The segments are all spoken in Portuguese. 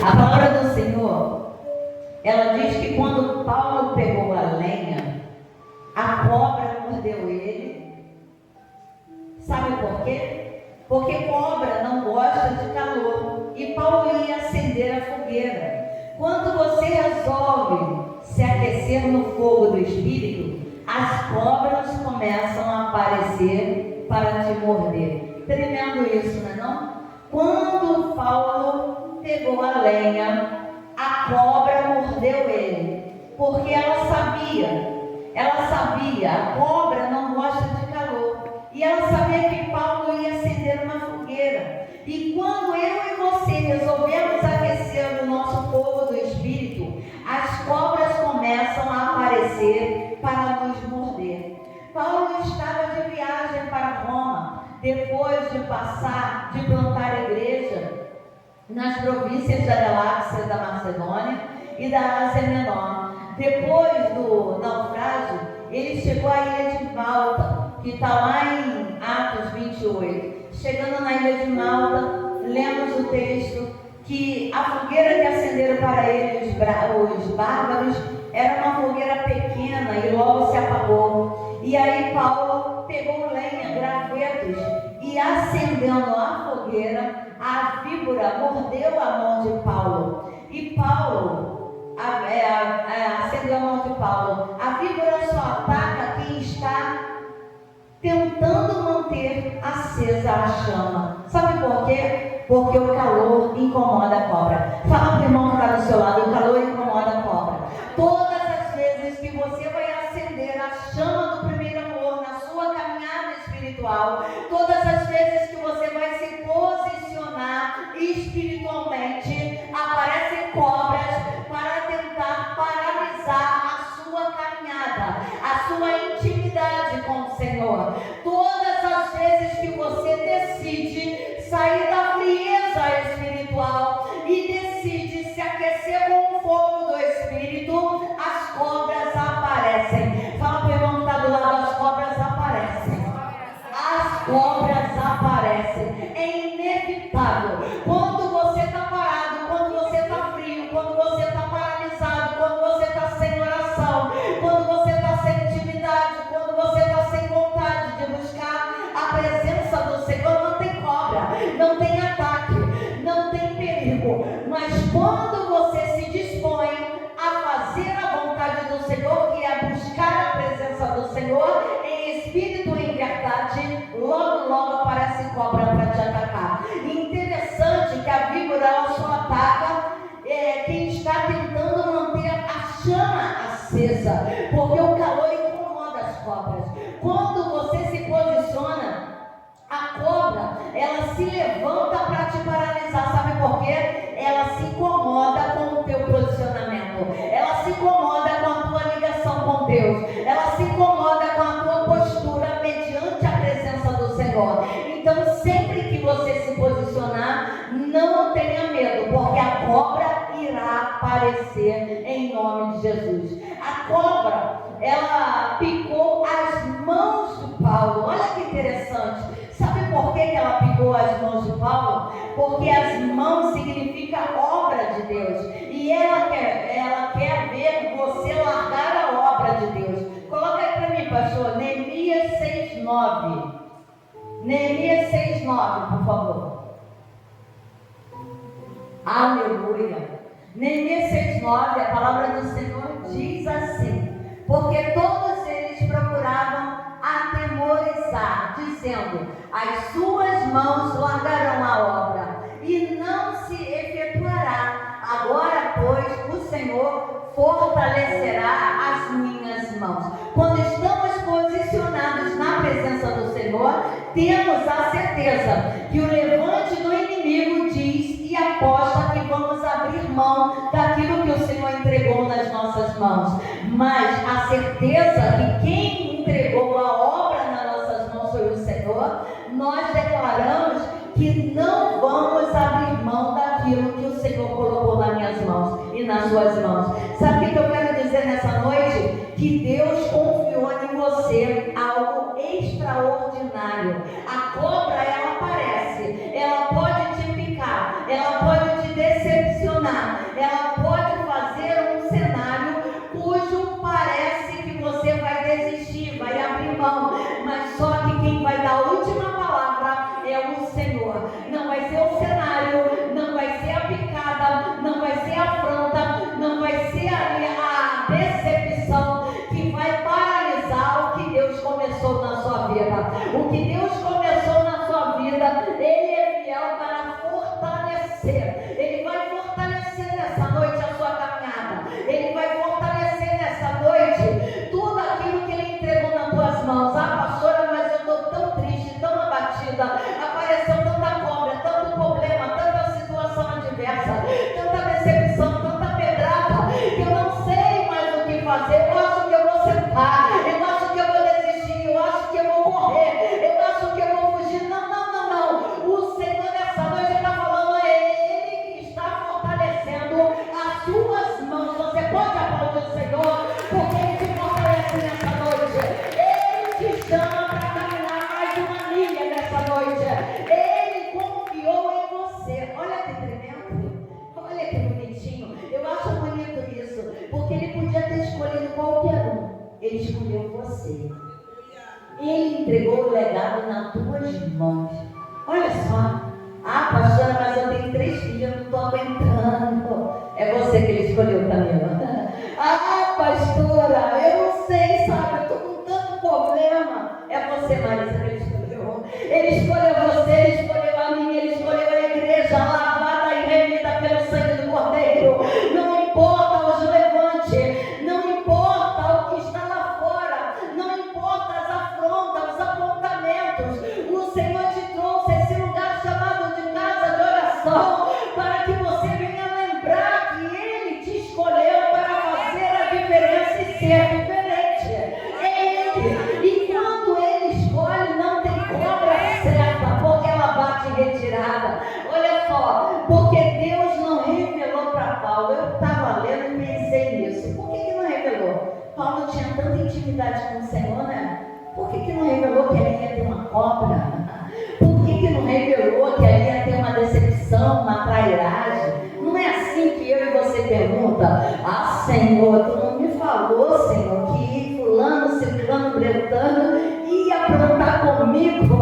A palavra do Senhor, ela diz que quando Paulo pegou a lenha, a cobra mordeu ele. Sabe por quê? Porque cobra não gosta de calor. E Paulo ia acender a fogueira. Quando você resolve se aquecer no fogo do Espírito, as cobras começam a aparecer para te morder. Tremendo isso, não é não? Quando Paulo pegou a lenha, a cobra mordeu ele, porque ela sabia, a cobra não gosta de calor, e ela sabia que Paulo ia acender uma fogueira. E quando eu e você resolvemos aquecer o nosso fogo do Espírito, as cobras começam a aparecer para nos morder. Paulo estava de viagem para Roma, depois de plantar igreja nas províncias da Galácia, da Macedônia e da Ásia Menor. Depois do naufrágio, ele chegou à ilha de Malta, que está lá em Atos 28. Chegando na ilha de Malta, lemos o texto que a fogueira que acenderam para ele os bárbaros era uma fogueira pequena e logo se apagou. E aí Paulo pegou lenha, gravetos, e acendendo a fogueira, a víbora mordeu a mão de Paulo. E Paulo acendeu a mão de Paulo. A víbora só ataca quem está tentando manter acesa a chama. Sabe por quê? Porque o calor incomoda a cobra. Fala para o irmão que está do seu lado: o calor incomoda a cobra. Todas as vezes que você vai acender a chama do primeiro amor na sua caminhada espiritual, todas as vezes que você vai se posicionar espiritualmente, aparecem cobras para tentar paralisar a sua caminhada, a sua intimidade com o Senhor. Todas as vezes que você decide sair da frieza espiritual e decide se aquecer com o fogo do Espírito, as cobras aparecem. Fala para o irmão que está do lado: as cobras aparecem. As cobras aparecem. É inevitável. Quando você está parado, quando você está frio, quando você está paralisado, quando você está sem oração, quando você está sem intimidade, quando você está sem vontade de buscar a presença do Senhor, não tem cobra, não tem ataque, não tem perigo. Mas quando você se dispõe a fazer a vontade do Senhor, que é buscar a presença do Senhor em espírito e em verdade, logo aparece cobra para te atacar. E interessante que a víbora ela só ataca quem está tentando manter a chama acesa, porque o calor incomoda as cobras. Quando você se posiciona, a cobra ela se levanta para te paralisar. Sabe por quê? Ela se incomoda com o teu posicionamento, ela se incomoda com a tua ligação com Deus, ela se incomoda com a tua postura mediante a presença do Senhor. Então, sempre que você se posicionar, não tenha medo, porque a cobra irá aparecer em nome de Jesus. A cobra, ela picou as mãos de Paulo. Olha que interessante. Sabe por que ela picou as mãos de Paulo? Porque as mãos significa obra de Deus. E ela quer ver você largar a obra de Deus. Coloca aí para mim, pastor, Neemias 6:9. Neemias 6:9, por favor. Aleluia. Neemias 6:9, a palavra do Senhor diz assim: porque todos eles procuravam atemorizar, dizendo: as suas mãos largarão a obra, e não se efetuará. Agora, pois, o Senhor fortalecerá as minhas mãos. Quando estamos posicionados na presença do Senhor, temos a certeza que o levante do inimigo diz e aposta que vamos abrir mão daquilo que o Senhor entregou nas nossas mãos. Mas a certeza que quem entregou a obra nas nossas mãos foi o Senhor, nós declaramos que não vamos abrir mão daquilo que o Senhor colocou nas minhas mãos e nas suas mãos. Sabe o que eu quero dizer nessa noite? Que Deus confiou em você algo extraordinário. A cobra, ela aparece, ela pode te picar, ela pode te decepcionar, Senhor, porque Ele te fortalece nessa noite. Ele te chama para caminhar mais uma milha nessa noite. Ele confiou em você. Olha que tremendo. Olha que bonitinho. Eu acho bonito isso, porque Ele podia ter escolhido qualquer um. Ele escolheu você. Ele entregou o legado nas tuas mãos. Olha só. Ah, pastora, mas eu tenho 3 filhos, eu não estou aguentando. É você que Ele escolheu, Camila. Ah, pastora, eu não sei, sabe? Eu estou com tanto problema. É você, Marisa, que Ele escolheu. Ele escolheu você, Ele escolheu a mim, Ele escolheu a igreja lavada e remida pelo sangue do Cordeiro. Não importa os levantes, não importa o que está lá fora, não importa as afrontas, os apontamentos. O Senhor te trouxe a esse lugar chamado de casa de oração para que você venha lembrar que Ele te escolheu para fazer a diferença e ser diferente. É Ele. E quando Ele escolhe, não tem cobra certa, porque ela bate em retirada. Olha só, porque Deus não revelou para Paulo. Eu estava lendo e pensei nisso. Por que não revelou? Paulo tinha tanta intimidade com o Senhor, né? Por que não revelou que ali ia ter uma cobra? Por que não revelou que ali ia ter uma decepção, uma trairagem? Não é assim que eu e você pergunta: ah, Senhor, tu não me falou, Senhor, que fulano, ciclano, bretano ia aprontar comigo?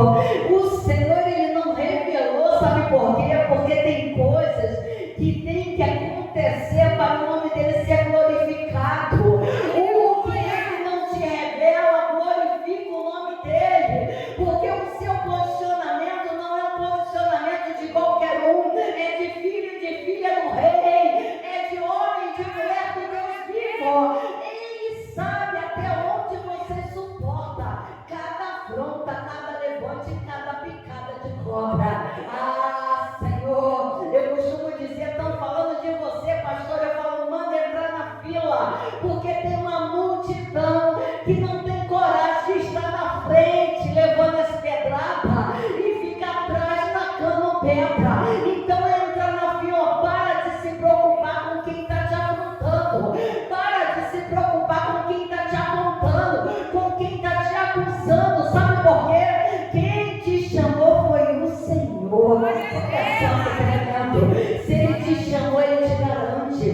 O Senhor, Ele não revelou, sabe por quê? Porque tem coisas que tem que acontecer para o nome dEle ser glorificado. O que Ele não te revela, glorifica o nome dEle, porque o seu posicionamento não é um posicionamento de qualquer um, é de filho e de filha do Rei, é de homem e de mulher do Deus vivo. Ele sabe até onde você suporta cada afronta, cada levante, cada picada de cobra. Ah, Senhor, eu costumo dizer, estão falando de você, pastor, eu falo, manda entrar na fila, porque tem uma multidão que não tem coragem de estar na frente, levando as pedradas e fica atrás tacando pedra. Então entra na fila, para de se preocupar com quem está te afrontando, para de se preocupar com quem está te apontando, com quem está te acusando. Sabe por quê? Quem te chamou foi o Senhor. Se Ele te chamou, Ele te garante,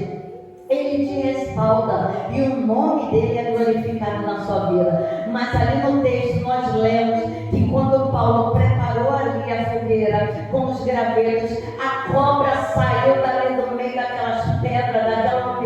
Ele te respalda, e o nome dEle é glorificado na sua vida. Mas ali no texto nós lemos que quando Paulo preparou ali a fogueira com os gravetos, a cobra saiu dali do meio daquelas pedras, daquela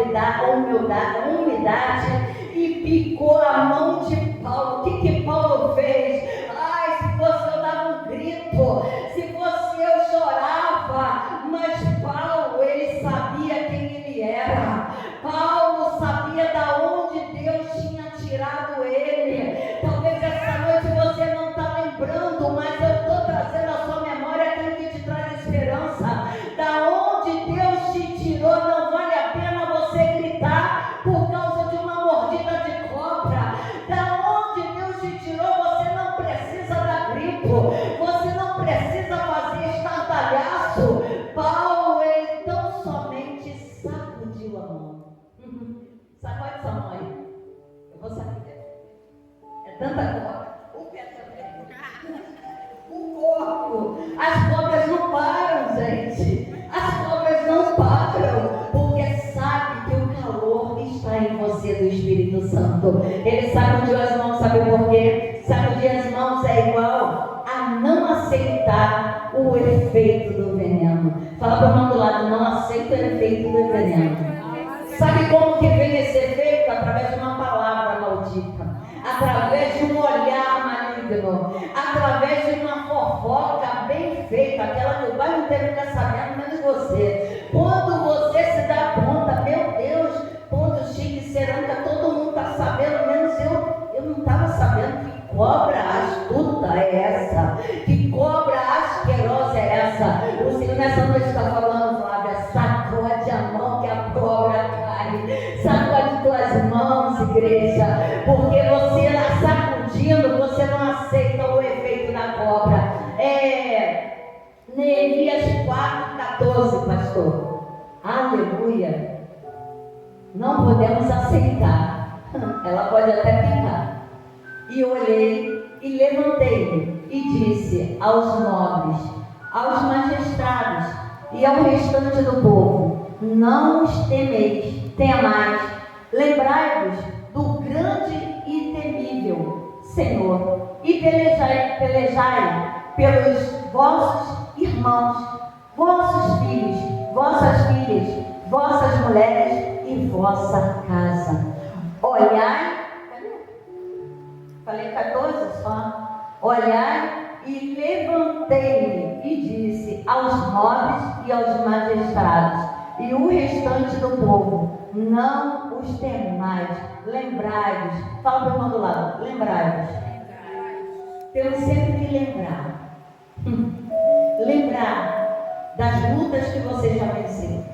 umidade e picou a mão de Paulo. O que Paulo fez? Ai, se fosse eu dava um grito, se fosse eu chorava, mas Paulo, ele sabia quem ele era. Paulo sabia da onde Deus tinha tirado ele. Talvez essa noite você não está lembrando, mas eu estou trazendo à sua memória aquilo que te traz esperança. Da onde Deus te tirou, não vale a pena você gritar por causa de uma mordida de cobra. Da onde Deus te tirou, você não precisa dar grito, você não precisa fazer estardalhaço. Paulo, ele tão somente sacudiu a mão. Sacode sua mãe. Eu vou sacudir. É tanta cobra. O pé também. O corpo. As cobras não param, gente. As cobras não param, porque sabe que o calor está em você do Espírito Santo. Ele sacudiu as mãos, sabe por quê? Sacudir as mãos é igual a não aceitar o efeito do veneno. Fala para o irmão do lado: não aceita o efeito do veneno. Sabe como que vem esse efeito? Através de uma palavra maldita, através de um olhar maligno, através de uma fofoca bem feita, aquela que o bairro inteiro fica sabendo, menos você. Quando você se dá conta, meu Deus, ponto chique, cerâmica, todo mundo está sabendo, menos eu. Eu não estava sabendo que cobra astuta é essa, que cobra asquerosa é essa. O Senhor nessa noite está falando, Flávia, sacode a mão que a cobra cai. Sacode tuas mãos, igreja, porque você lá sacudindo, você não aceita o efeito da cobra. Neemias 4:14, pastor. Aleluia. não podemos aceitar. Ela pode até ficar. E olhei e levantei-me e disse aos nobres, aos magistrados e ao restante do povo: não os temais, lembrai-vos do grande e temível Senhor, e pelejai pelos vossos irmãos, vossos filhos, vossas filhas, vossas mulheres e vossa casa. Olhai, falei 14 só. Olhai, e levantei-me e disse aos nobres e aos magistrados e o restante do povo: não os temais, lembrai-vos. Fala para o irmão do lado: lembrai-vos. Temos sempre que lembrar. Lembrar das lutas que você já venceu.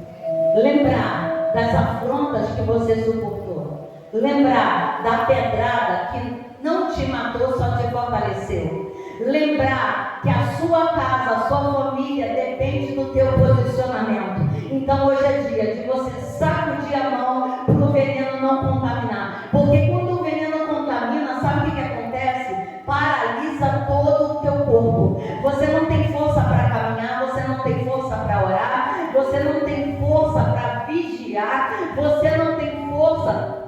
Lembrar das afrontas que você suportou. Lembrar da pedrada que não te matou, só te fortaleceu. Lembrar que a sua casa, a sua família depende do teu posicionamento. Então hoje é dia de você sacudir a mão para o veneno não contaminar. Porque quando o veneno contamina, sabe o que acontece? Paralisa todo o teu corpo. Você não tem força para caminhar, você não tem força para orar, você não tem força para vigiar, você não tem força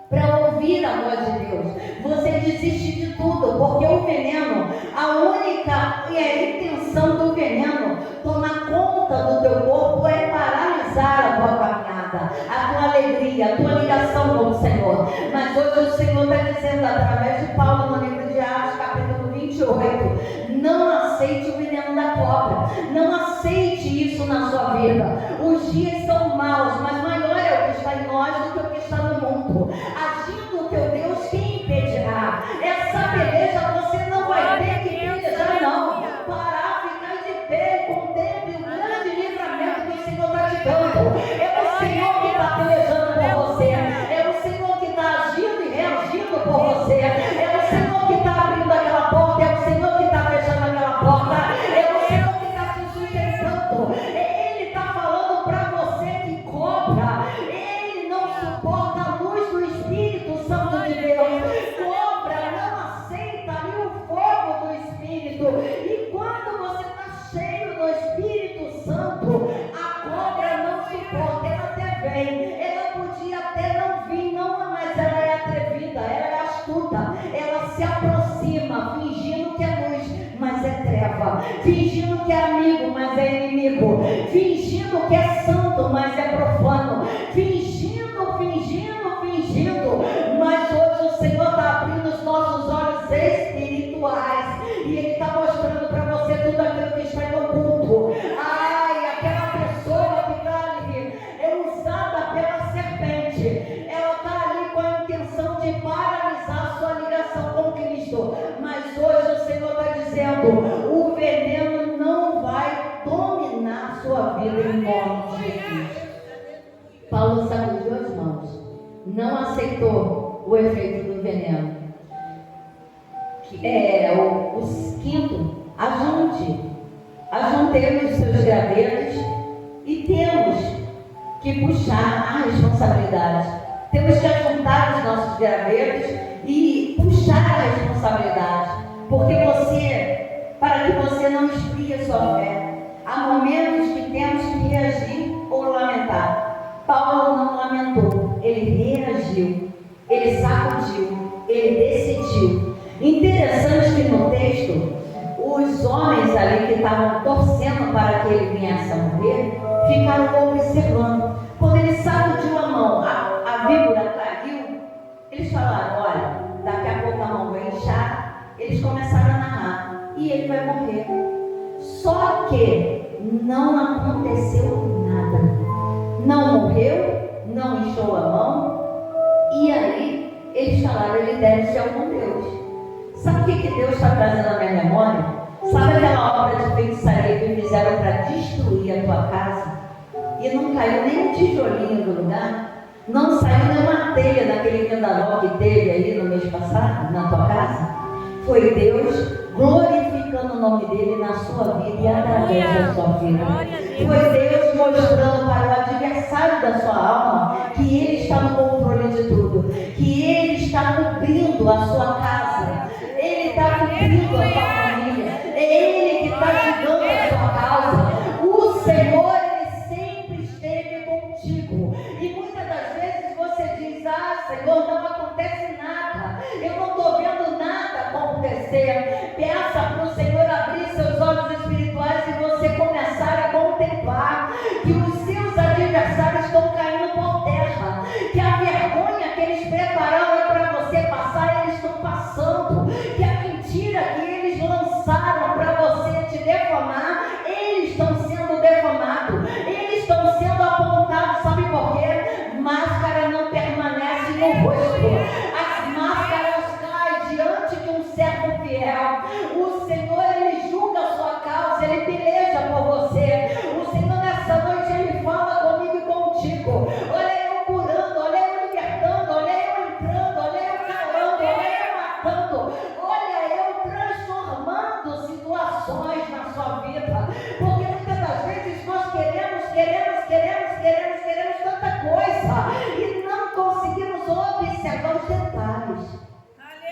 para ouvir a voz de Deus. Você desiste de tudo, porque o veneno, a única e a intenção do veneno tomar conta do teu corpo é paralisar a tua caminhada, a tua alegria, a tua ligação com o Senhor. Mas hoje o Senhor está dizendo através de Paulo no livro de Atos, capítulo 28, não aceite o veneno da cobra, não aceite isso na sua vida. Os dias são maus, mas maior é o que está em nós do que o que está no mundo. Agindo o teu Deus, quem impedirá? Essa peleja você não vai ter que pelejar, não. Parar, ficar de pé e contemple o grande livramento que o Senhor está te dando. É o Senhor que está pelejando por você. É o Senhor que está agindo e reagindo por você. É o Senhor que está abrindo aquela porta. É o Senhor que está fechando aquela porta. É o Senhor que está te sustentando. Ele está falando para você que cobra. Ele não suporta a luz do Espírito Santo de Deus. Cobra não aceita ali o fogo do Espírito. E quando você está cheio do Espírito Santo, a cobra não suporta. Ela até vem, ela podia até não vir, não, mas ela é atrevida, ela é astuta. Ela se aproxima, fingindo que é luz, mas é treva. Fingindo que é amigo, mas é inimigo. Fingindo que é santo, mas é profano. Fingindo. Mas hoje o Senhor está abrindo os nossos olhos espirituais. E Ele está mostrando para você tudo aquilo que está no oculto. Ai, aquela pessoa que está ali é usada pela serpente. Ela está ali com a intenção de paralisar a sua ligação com Cristo. Mas hoje o Senhor está dizendo: o veneno não vai dominar a sua vida em nome de Jesus. Paulo sacudiu as mãos. Não aceitou o efeito do veneno. O quinto: ajuntemos os seus gravetos e temos que puxar a responsabilidade. Temos que ajuntar os nossos gravetos e puxar a responsabilidade. Porque para que você não esfrie a sua fé, há momentos que temos que reagir ou lamentar. Paulo não lamentou, ele reagiu, ele sacudiu, ele decidiu. Interessante que no texto, os homens ali que estavam torcendo para que ele viesse a morrer, ficaram observando. Quando ele sacudiu a mão, a víbora caiu, eles falaram: olha, daqui a pouco a mão vai inchar. Eles começaram a narrar, e ele vai morrer. Só que não aconteceu nada. Não morreu, não inchou a mão. E aí eles falaram: ele deve ser algum Deus. Sabe o que Deus está trazendo à minha memória? Sabe aquela obra de feitiçaria que fizeram para destruir a tua casa? E não caiu nem um tijolinho do lugar? Não saiu nenhuma telha daquele vendaval que teve aí no mês passado, na tua casa? Foi Deus glorificando o nome dele na sua vida e através da sua vida. Foi Deus mostrando para o adversário da sua alma que ele está no controle de tudo, que Ele está cobrindo a sua casa, Ele está cobrindo a sua família, é Ele que está ajudando a sua causa. O Senhor, Ele sempre esteve contigo. E muitas das vezes você diz: ah, Senhor, não acontece nada, eu não estou vendo nada acontecer. Peça para o Senhor abrir seus olhos espirituais e você começar a contemplar que os seus adversários estão caindo por terra, que a vergonha que eles prepararam para você passar, eles estão passando, que a mentira que eles lançaram para você te defamar, eles estão sendo defamados, eles estão sendo apontados. Sabe por quê? Máscara não permanece no rosto, as máscaras caem diante de um servo fiel. O Senhor, Ele julga a sua causa, Ele peleja por você. O Senhor, nessa noite, Ele fala comigo e contigo. Olha eu curando, olha eu libertando, olha eu entrando, olha eu calando, olha eu matando, olha eu transformando situações na sua vida. Porque muitas das vezes nós queremos tanta coisa e não conseguimos observar os detalhes.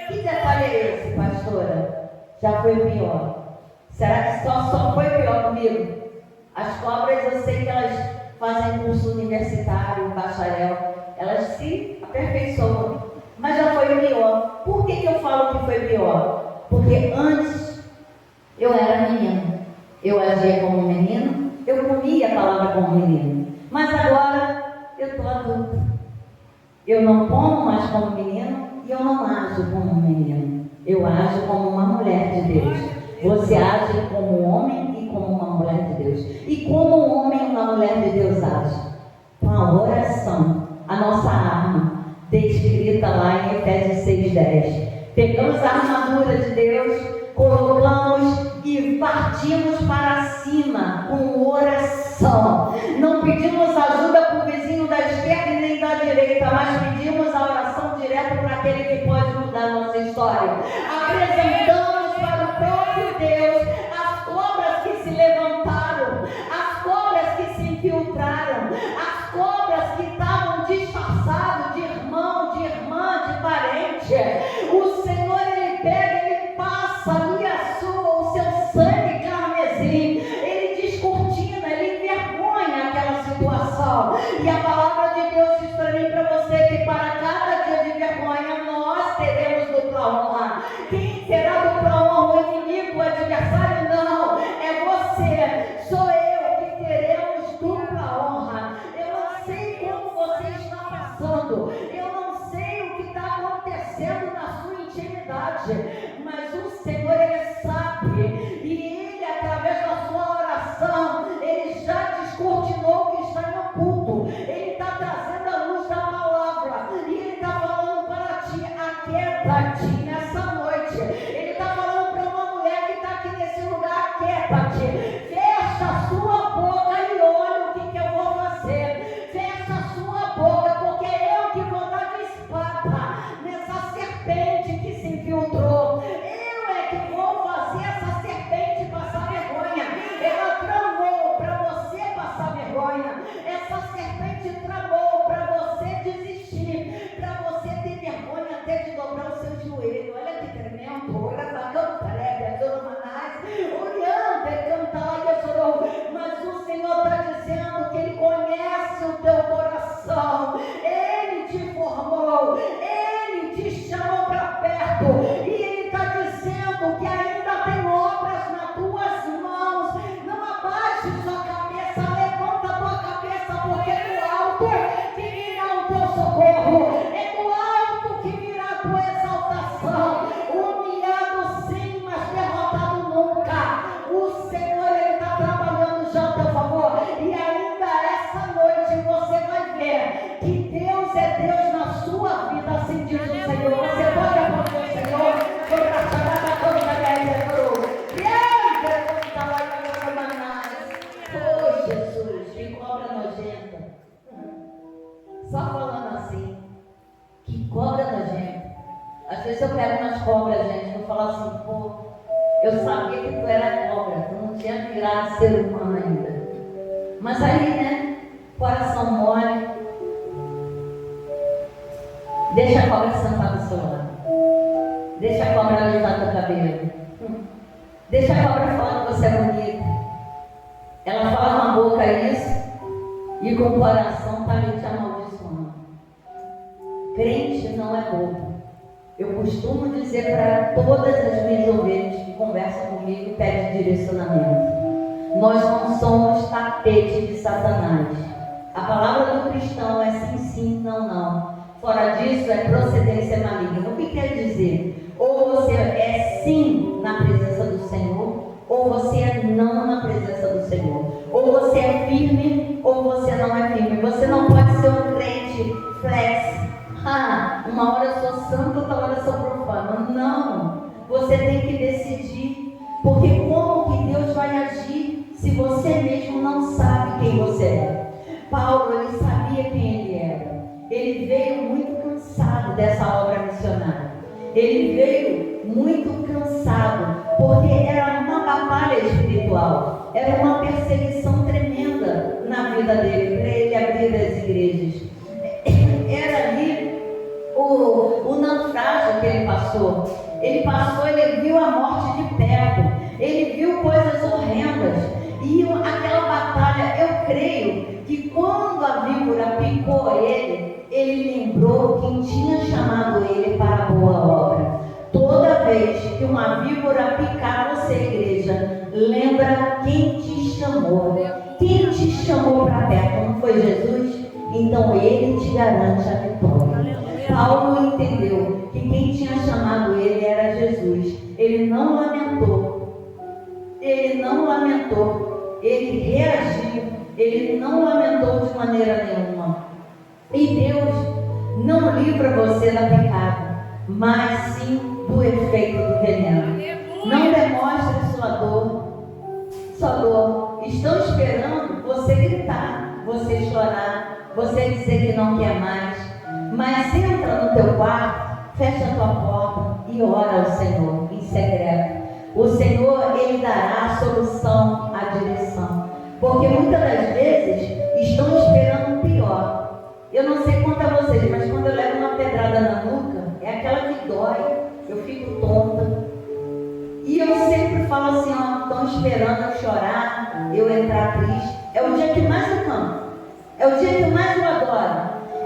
Que detalhe é esse, pastora? Já foi pior. Será que só foi pior comigo? As cobras, eu sei que elas fazem curso universitário, bacharel, elas se aperfeiçoam, mas já foi pior. Por que eu falo que foi pior? Porque antes eu era menino, eu agia como menino, eu comia a palavra como menino, mas agora eu estou adulta, eu não como mais como menino e eu não ajo como menino, eu ajo como uma mulher de Deus. Você age como um homem e como uma mulher de Deus. E como um homem e uma mulher de Deus age? Com a oração, a nossa arma, descrita lá em Efésios 6:10. Pegamos a armadura de Deus, colocamos e partimos para cima com oração. Não pedimos ajuda para o vizinho da esquerda e nem da direita, mas pedimos a oração direto para aquele que pode mudar a nossa história. Apresentamos para o próprio Deus as cobras que se levantaram, as cobras que se infiltraram, as cobras que estavam disfarçadas de irmão, de irmã, de parente. O Senhor, Ele pega, Ele passa ali o seu sangue carmesim, Ele descortina, Ele envergonha aquela situação. E a palavra de Deus diz para mim e para você que para cada dia de vergonha nós teremos dupla honra. Quem será dupla honra? O inimigo, o adversário? Não, é você, sou eu que teremos dupla honra. Eu não sei como você está passando, eu não sei o que está acontecendo na sua intimidade, mas o Senhor, Ele sabe, e Ele, através da sua oração, Ele já descortinou o que está em oculto. Ele está trazendo a luz da palavra, e Ele está falando para ti: aquieta-te nessa noite. Ele está falando para uma mulher que está aqui nesse lugar: aquieta-te, fecha a sua boca e olha o que eu vou fazer. Fecha a sua boca, porque é eu que vou dar de espada nessa serpente que se infiltrou. Eu é que vou fazer essa serpente passar vergonha. Ela tramou para você passar vergonha. Essa serpente tramou para você desistir, para você ter vergonha até de dobrar o seu joelho. Olha que tremendo. Ora, bacana, prévia, Zoromanás, olhando, cantar, chorou. Mas o Senhor está dizendo que Ele conhece o teu coração. Ele te formou, Ele te chamou para perto, e Ele está dizendo que ainda tem obras nas tuas mãos. Não abaixe sua cabeça, levanta a tua cabeça, porque é do alto que virá o teu socorro, é do alto que virá a tua exaltação. Humilhado sim, mas derrotado nunca. O Senhor, Ele está trabalhando já a teu favor, e ainda essa noite você vai ver que Deus é Deus na sua vida, assim diz o Senhor. Você pode aplaudir o Senhor? Oh, Jesus, que cobra nojenta. Só falando assim, que cobra nojenta. Às vezes eu pego umas cobras, gente, eu falo assim: pô, eu sabia que tu era cobra, tu não tinha virado ser humano ainda. Mas aí, né, coração mole, Deixa a cobra sentar do seu lado. Deixa a cobra levar teu cabelo. Deixa a cobra falar que você é bonita. Ela fala com a boca isso e com o coração está ali te amaldiçoando. Crente não é bobo. Eu costumo dizer para todas as minhas ovelhas que conversam comigo e pedem direcionamento. Nós não somos tapete de Satanás. A palavra do cristão é sim, sim, não, não. Fora disso é procedência maligna. O que quer dizer? Ou você é sim na presença do Senhor, ou você é não na presença do Senhor. Ou você é firme, ou você não é firme. Você não pode ser um crente flex. Uma hora eu sou santo, outra hora eu sou profano. Não. Você tem que decidir. Porque como que Deus vai agir se você mesmo não sabe quem você é? Paulo, ele sabia quem ele era. Ele veio muito cansado dessa obra missionária. Ele veio muito cansado, porque era uma batalha espiritual. Era uma perseguição tremenda na vida dele, para ele abrir as igrejas. Era ali o naufrágio que ele passou. Ele viu a morte de perto. Ele viu coisas horrendas. E aquela batalha, eu creio que quando a víbora picou ele lembrou quem tinha chamado ele para a boa obra. Toda vez que uma víbora picar você, igreja, lembra quem te chamou. Quem te chamou para perto, não foi Jesus? Então ele te garante a vitória. Paulo entendeu que quem tinha chamado ele era Jesus. Ele não lamentou. Ele reagiu. Ele não lamentou de maneira nenhuma. E Deus não livra você da picada, mas sim do efeito do veneno. Não demonstre sua dor. Estão esperando você gritar, você chorar, você dizer que não quer mais. Mas entra no teu quarto, fecha a tua porta e ora ao Senhor em secreto. O Senhor, Ele dará a solução, a direção. Porque muitas das vezes estão esperando o pior. Eu não sei quanto a vocês, mas quando eu levo uma pedrada na nuca, é aquela que dói, eu fico tonta. E eu sempre falo assim, estão esperando eu chorar, eu entrar triste. É o dia que mais eu canto. É o dia que mais eu adoro.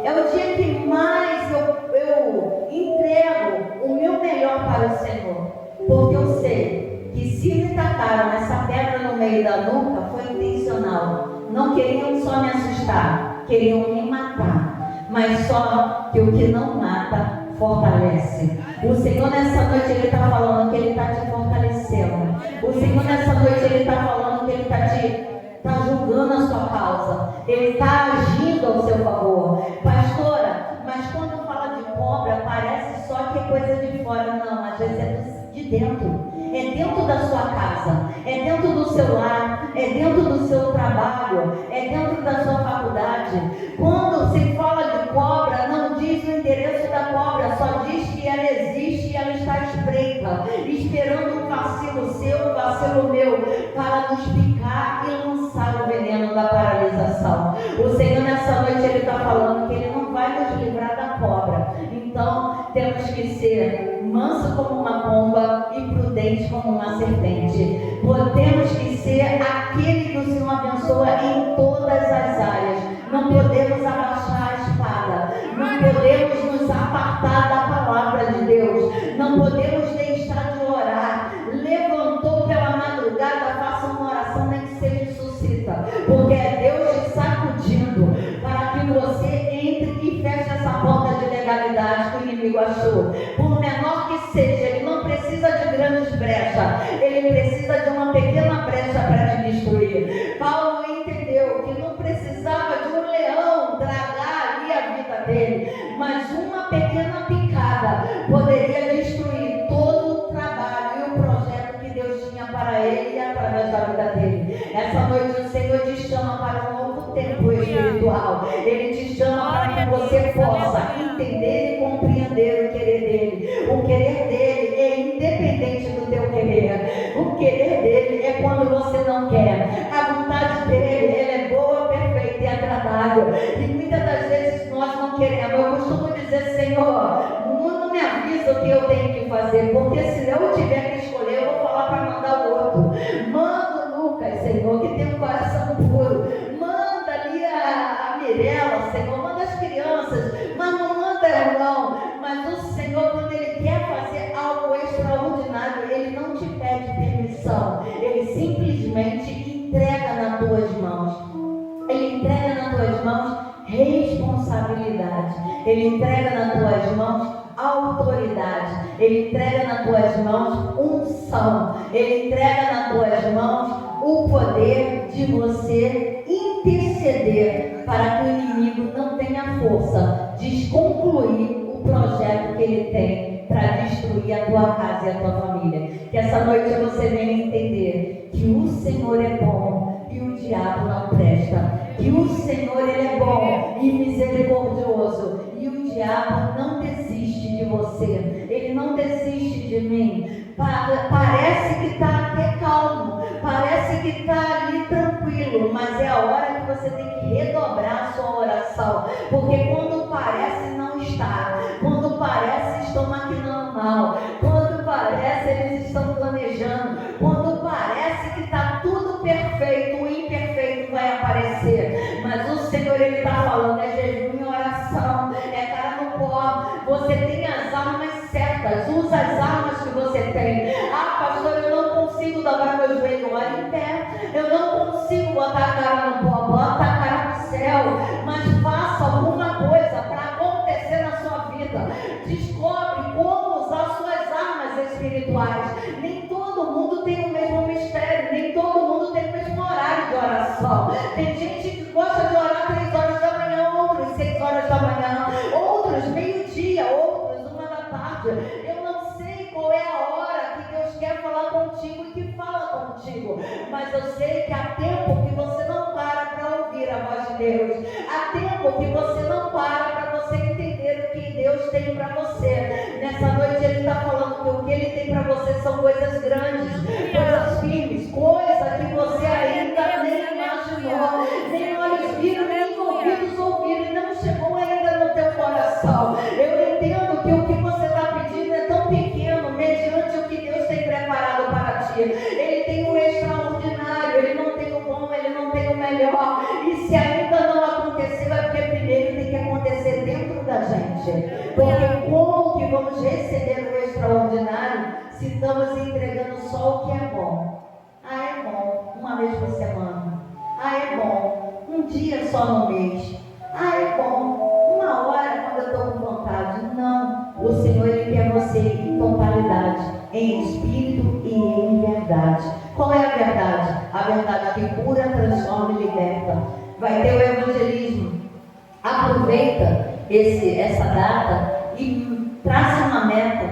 É o dia que mais eu entrego o meu melhor para o Senhor. Porque eu sei que se me tacaram essa pedra no meio da nuca, foi intencional. Não queriam só me assustar, queriam me matar. Mas só que o que não mata, fortalece. O Senhor nessa noite, Ele está falando que Ele está te fortalecendo. O Senhor nessa noite, Ele está falando que Ele está julgando a sua causa. Ele está agindo ao seu favor. Pastora, mas quando fala de cobra, parece só que é coisa de fora. Não, às vezes é de dentro. É dentro da sua casa, é dentro do seu lar, é dentro do seu trabalho, é dentro da sua faculdade. Quando se fala de cobra, não diz o endereço da cobra, só diz que ela existe e ela está espreita, esperando um vacilo seu, um vacilo meu, para nos picar e lançar o veneno da paralisação. O Senhor nessa noite, Ele está falando que Ele não vai nos livrar da cobra. Então, temos que ser manso como uma pomba e prudente como uma serpente. Temos que ser aquele que o Senhor abençoa em todas as áreas. Não podemos abaixar a espada. Não podemos nos apartar da palavra de Deus. Não podemos deixar de orar. Levantou pela madrugada, faça uma oração, nem que seja suscita. Porque é Deus te sacudindo para que você entre e feche essa porta de legalidade que o inimigo achou. Por menor que seja, ele não precisa de grandes brechas, ele precisa de uma pequena brecha para te destruir. Paulo entendeu que não precisava de um leão tragar ali a vida dele, mas uma pequena picada poderia destruir todo o trabalho e o projeto que Deus tinha para ele e através da vida dele. Essa noite o Senhor te chama para um novo tempo espiritual. Ele te chama para que você possa entender e compreender o querer dele. O querer dele é independente do teu querer. O querer dele é quando você não quer. A vontade dele, ela é boa, perfeita e agradável. E muitas muitas das vezes nós não queremos. Eu costumo dizer, Senhor, não me avisa o que eu tenho que fazer, porque se eu tiver que escolher, eu vou falar para mandar o outro. Manda o Lucas, Senhor, que tem um coração puro. Manda ali a Mirella, Senhor, manda as crianças, mas não manda eu não. Mas o Senhor, quando Ele quer fazer algo extraordinário, Ele não te pede permissão, Ele simplesmente entrega nas tuas mãos. Ele entrega nas tuas mãos responsabilidade, Ele entrega nas tuas mãos autoridade, Ele entrega nas tuas mãos unção, Ele entrega nas tuas mãos o poder de você interceder para que o inimigo não tenha força de concluir o projeto que ele tem para destruir a tua casa e a tua família. Que essa noite você venha entender que o Senhor é bom e o diabo não presta, que o Senhor Ele é bom e misericordioso e o diabo não desiste de você, ele não desiste de mim. Parece que está até calmo, parece que está ali tranquilo, mas é a hora que você tem que redobrar a sua oração, porque quando parece não está, quando parece estão maquinando mal, quando parece eles estão planejando, quando parece que está tudo perfeito, o imperfeito vai aparecer, mas o Senhor Ele está falando, é jejum e oração, é cara no pó, você tem as armas certas, usa as armas que você tem. Ah, pastor, eu não consigo dobrar meu joelho, olha em pé, eu não consigo botar a cara no pó, bota a cara no céu, mas faça alguma coisa para acontecer na sua vida, descobre como usar suas armas espirituais. Nem todo mundo tem o mesmo mistério, nem todo mundo tem o mesmo horário de oração. Tem gente que gosta de orar 3 horas da manhã, outros 6 horas da manhã, outros meio-dia, outros 1 da tarde. Eu não sei qual é a hora que Deus quer falar contigo e que fala contigo, mas eu sei que há tempo que você não para ouvir a voz de Deus, há tempo que você não para você entender o que Deus tem para você. Nessa noite Ele está falando que o que Ele tem para você são coisas grandes, coisas firmes, coisas que você ainda nem imaginou, nem olhos viram, nem ouvidos ouviram, e não chegou ainda no teu coração. Eu entendo que o que você está pedindo é tão pequeno, mediante o que Deus tem preparado para ti. Ele tem o extraordinário, Ele não tem o bom, Ele não tem o melhor, e se ainda não aconteceu, é porque primeiro tem que acontecer dentro da gente, porque como que vamos receber o extraordinário se estamos entregando só o que é bom? Ah, é bom, uma vez por semana. Ah, é bom, um dia só no mês. Ah, é bom, 1 hora quando eu estou com vontade. Não, o Senhor Ele quer você em totalidade, em espírito e em verdade. Qual é a verdade? A verdade que cura, transforma e liberta. Vai ter o evangelismo. Aproveita essa data e traça uma meta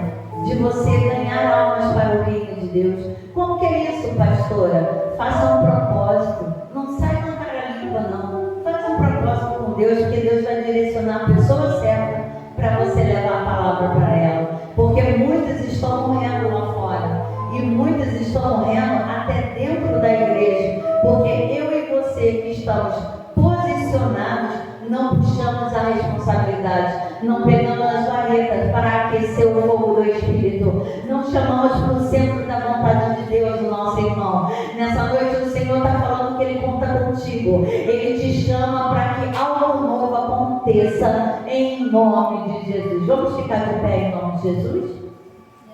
de você ganhar almas para o reino de Deus. Como que é isso, pastora? Faça um propósito. Não sai na cara limpa, não. Faça um propósito com Deus, porque Deus vai direcionar a pessoa certa para você levar a palavra para ela. Porque muitos estão morrendo lá fora. E muitos estão morrendo até dentro da igreja. Porque eu e você que estamos posicionados, não puxamos a responsabilidade, não pegamos as varetas para aquecer o fogo do Espírito, não chamamos para o centro da vontade de Deus o nosso irmão. Nessa noite o Senhor está falando que Ele conta contigo, Ele te chama para que algo novo aconteça em nome de Jesus. Vamos ficar de pé em nome de Jesus?